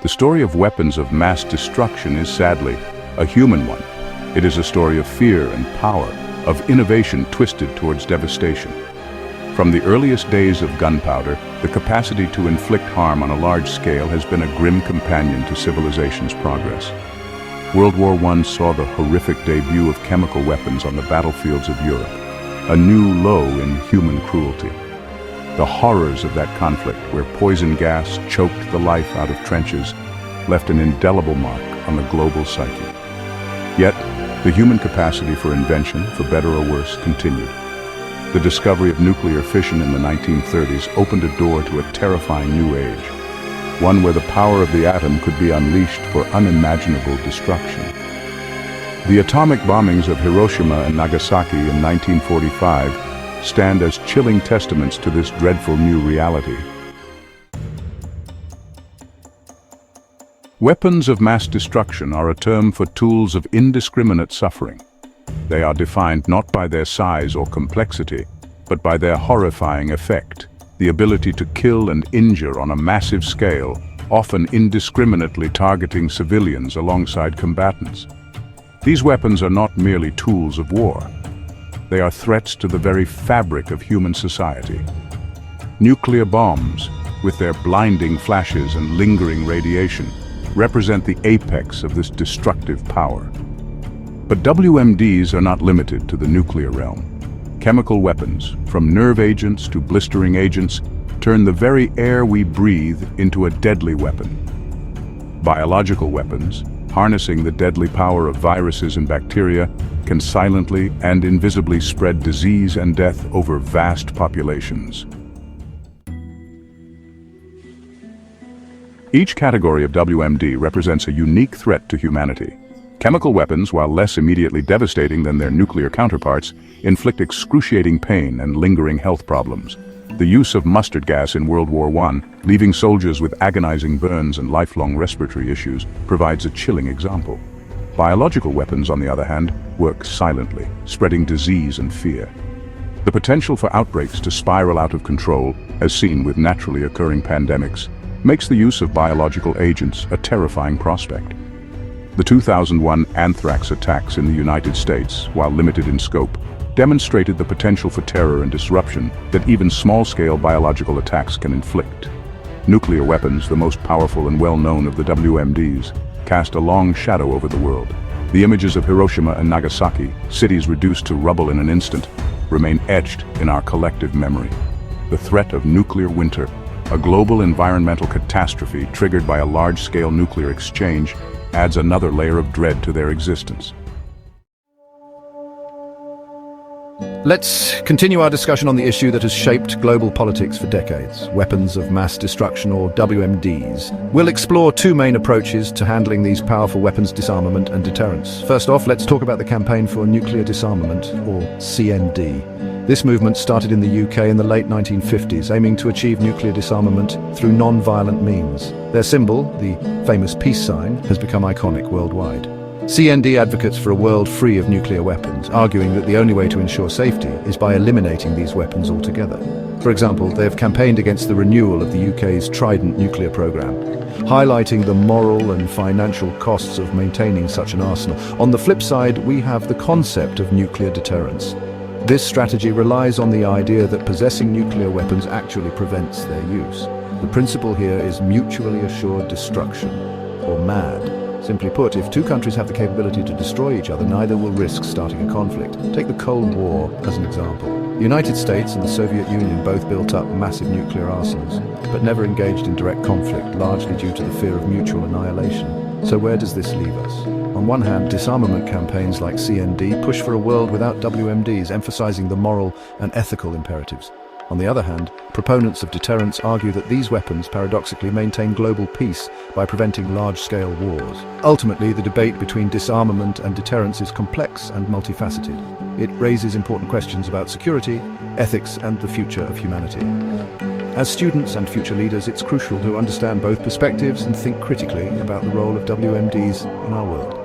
The story of weapons of mass destruction is sadly a human one. It is a story of fear and power, of innovation twisted towards devastation. From the earliest days of gunpowder, the capacity to inflict harm on a large scale has been a grim companion to civilization's progress. World War I saw the horrific debut of chemical weapons on the battlefields of Europe, a new low in human cruelty. The horrors of that conflict, where poison gas choked the life out of trenches, left an indelible mark on the global psyche. Yet, the human capacity for invention, for better or worse, continued. The discovery of nuclear fission in the 1930s opened a door to a terrifying new age, one where the power of the atom could be unleashed for unimaginable destruction. The atomic bombings of Hiroshima and Nagasaki in 1945 stand as chilling testaments to this dreadful new reality. Weapons of mass destruction are a term for tools of indiscriminate suffering. They are defined not by their size or complexity, but by their horrifying effect, the ability to kill and injure on a massive scale, often indiscriminately targeting civilians alongside combatants. These weapons are not merely tools of war. They are threats to the very fabric of human society. Nuclear bombs, with their blinding flashes and lingering radiation, represent the apex of this destructive power. But WMDs are not limited to the nuclear realm. Chemical weapons, from nerve agents to blistering agents, turn the very air we breathe into a deadly weapon. Biological weapons, harnessing the deadly power of viruses and bacteria, can silently and invisibly spread disease and death over vast populations. Each category of WMD represents a unique threat to humanity. Chemical weapons, while less immediately devastating than their nuclear counterparts, inflict excruciating pain and lingering health problems. The use of mustard gas in World War I, leaving soldiers with agonizing burns and lifelong respiratory issues, provides a chilling example. Biological weapons, on the other hand, work silently, spreading disease and fear. The potential for outbreaks to spiral out of control, as seen with naturally occurring pandemics, makes the use of biological agents a terrifying prospect. The 2001 anthrax attacks in the United States, while limited in scope, demonstrated the potential for terror and disruption that even small-scale biological attacks can inflict. Nuclear weapons, the most powerful and well-known of the WMDs, cast a long shadow over the world. The images of Hiroshima and Nagasaki, cities reduced to rubble in an instant, remain etched in our collective memory. The threat of nuclear winter, a global environmental catastrophe triggered by a large-scale nuclear exchange, adds another layer of dread to their existence. Let's continue our discussion on the issue that has shaped global politics for decades, weapons of mass destruction, or WMDs. We'll explore two main approaches to handling these powerful weapons disarmament and deterrence. First off, let's talk about the Campaign for Nuclear Disarmament, or CND. This movement started in the UK in the late 1950s, aiming to achieve nuclear disarmament through non-violent means. Their symbol, the famous peace sign, has become iconic worldwide. CND advocates for a world free of nuclear weapons, arguing that the only way to ensure safety is by eliminating these weapons altogether. For example, they have campaigned against the renewal of the UK's Trident nuclear program, highlighting the moral and financial costs of maintaining such an arsenal. On the flip side, we have the concept of nuclear deterrence. This strategy relies on the idea that possessing nuclear weapons actually prevents their use. The principle here is mutually assured destruction, or MAD. Simply put, if two countries have the capability to destroy each other, neither will risk starting a conflict. Take the Cold War as an example. The United States and the Soviet Union both built up massive nuclear arsenals, but never engaged in direct conflict, largely due to the fear of mutual annihilation. So where does this leave us? On one hand, disarmament campaigns like CND push for a world without WMDs, emphasizing the moral and ethical imperatives. On the other hand, proponents of deterrence argue that these weapons paradoxically maintain global peace by preventing large-scale wars. Ultimately, the debate between disarmament and deterrence is complex and multifaceted. It raises important questions about security, ethics, and the future of humanity. As students and future leaders, it's crucial to understand both perspectives and think critically about the role of WMDs in our world.